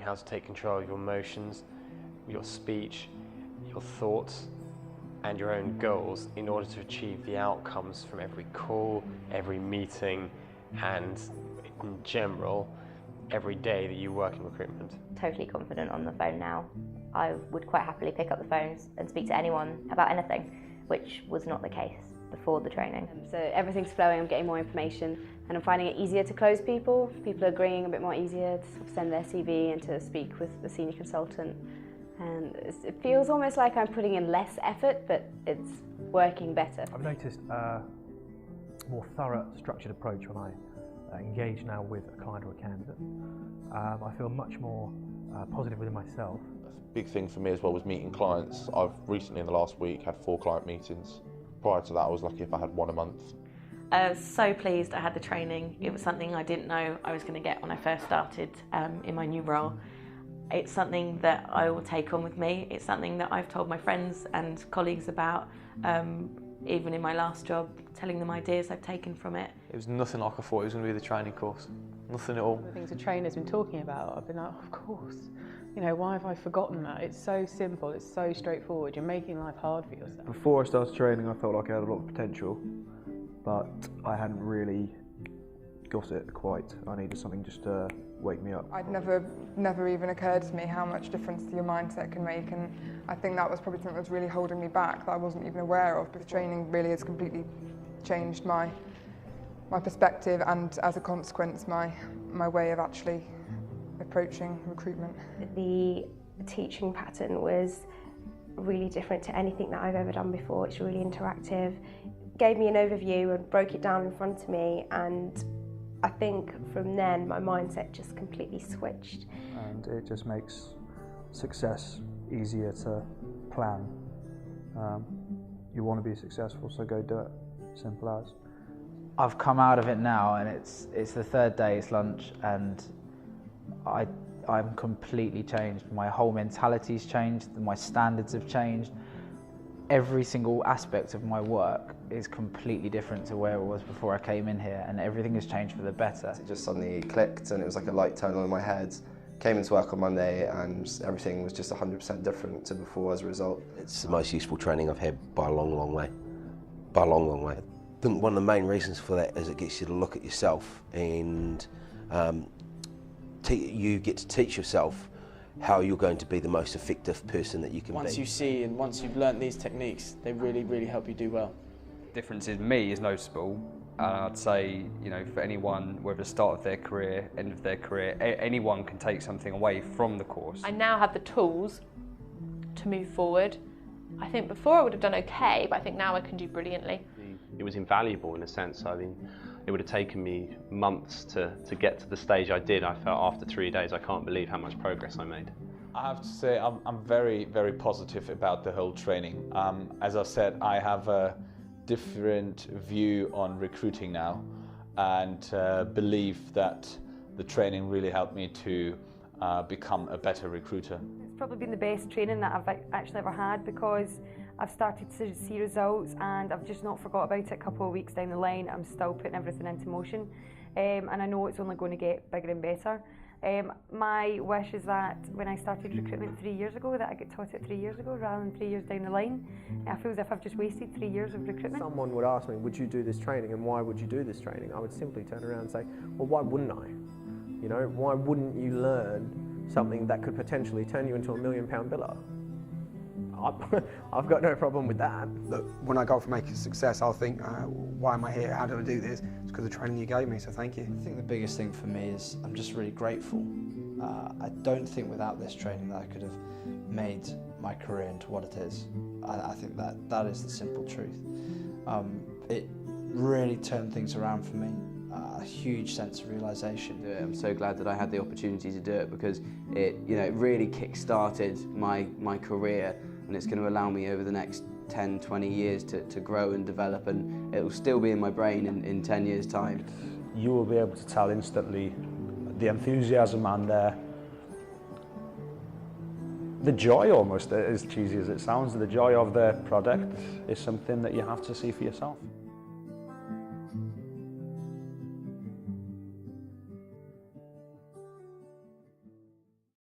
how to take control of your emotions, your speech, your thoughts, and your own goals in order to achieve the outcomes from every call, every meeting, and in general, every day that you work in recruitment. Totally confident on the phone now. I would quite happily pick up the phones and speak to anyone about anything, which was not the case before the training. So everything's flowing, I'm getting more information, and I'm finding it easier to close people. People are agreeing a bit more easier to sort of send their CV and to speak with the senior consultant. And it feels almost like I'm putting in less effort, but it's working better. I've noticed a more thorough, structured approach when I engage now with a client or a candidate. I feel much more positive within myself. A big thing for me as well was meeting clients. I've recently, in the last week, had 4 client meetings. Prior to that, I was lucky if I had 1 a month. I was so pleased I had the training. It was something I didn't know I was going to get when I first started in my new role. It's something that I will take on with me. It's something that I've told my friends and colleagues about, even in my last job, telling them ideas I've taken from it. It was nothing like I thought it was going to be the training course. Nothing at all. The things a trainer's been talking about, I've been like, of course. You know, why have I forgotten that? It's so simple, it's so straightforward. You're making life hard for yourself. Before I started training, I felt like I had a lot of potential, but I hadn't really got it quite. I needed something just to wake me up. I'd never even occurred to me how much difference your mindset can make, and I think that was probably something that was really holding me back, that I wasn't even aware of. But training really has completely changed my perspective, and as a consequence my way of actually approaching recruitment. The teaching pattern was really different to anything that I've ever done before. It's really interactive. Gave me an overview and broke it down in front of me, and I think from then my mindset just completely switched. And it just makes success easier to plan. You want to be successful, so go do it. Simple as. I've come out of it now, and it's the 3rd day, it's lunch, and I'm completely changed. My whole mentality's changed, my standards have changed. Every single aspect of my work is completely different to where it was before I came in here, and everything has changed for the better. It just suddenly clicked, and it was like a light turned on in my head. Came into work on Monday, and everything was just 100% different to before as a result. It's the most useful training I've had by a long, long way. By a long, long way. I think one of the main reasons for that is it gets you to look at yourself, and you get to teach yourself how you're going to be the most effective person that you can be. Once you see and once you've learnt these techniques, they really, really help you do well. The difference in me is noticeable. I'd say, you know, for anyone, whether the start of their career, end of their career, anyone can take something away from the course. I now have the tools to move forward. I think before I would have done okay, but I think now I can do brilliantly. It was invaluable in a sense. I mean, it would have taken me months to get to the stage I did. I felt after 3 days, I can't believe how much progress I made. I have to say I'm very, very positive about the whole training. As I said, I have a different view on recruiting now, and believe that the training really helped me to become a better recruiter. It's probably been the best training that I've actually ever had, because I've started to see results, and I've just not forgot about it a couple of weeks down the line. I'm still putting everything into motion, and I know it's only going to get bigger and better. My wish is that when I started recruitment 3 years ago, that I get taught it 3 years ago rather than 3 years down the line. I feel as if I've just wasted 3 years of recruitment. Someone would ask me, would you do this training, and why would you do this training? I would simply turn around and say, well, why wouldn't I? You know, why wouldn't you learn something that could potentially turn you into £1 million biller? I've got no problem with that. Look, when I go for making success, I'll think, why am I here? How do I do this? It's because of the training you gave me, so thank you. I think the biggest thing for me is I'm just really grateful. I don't think without this training that I could have made my career into what it is. I think that is the simple truth. It really turned things around for me. A huge sense of realisation. I'm so glad that I had the opportunity to do it, because it really kick-started my career, and it's going to allow me over the next 10, 20 years to grow and develop, and it will still be in my brain in 10 years' time. You will be able to tell instantly the enthusiasm and the joy, almost, as cheesy as it sounds, the joy of the product is something that you have to see for yourself.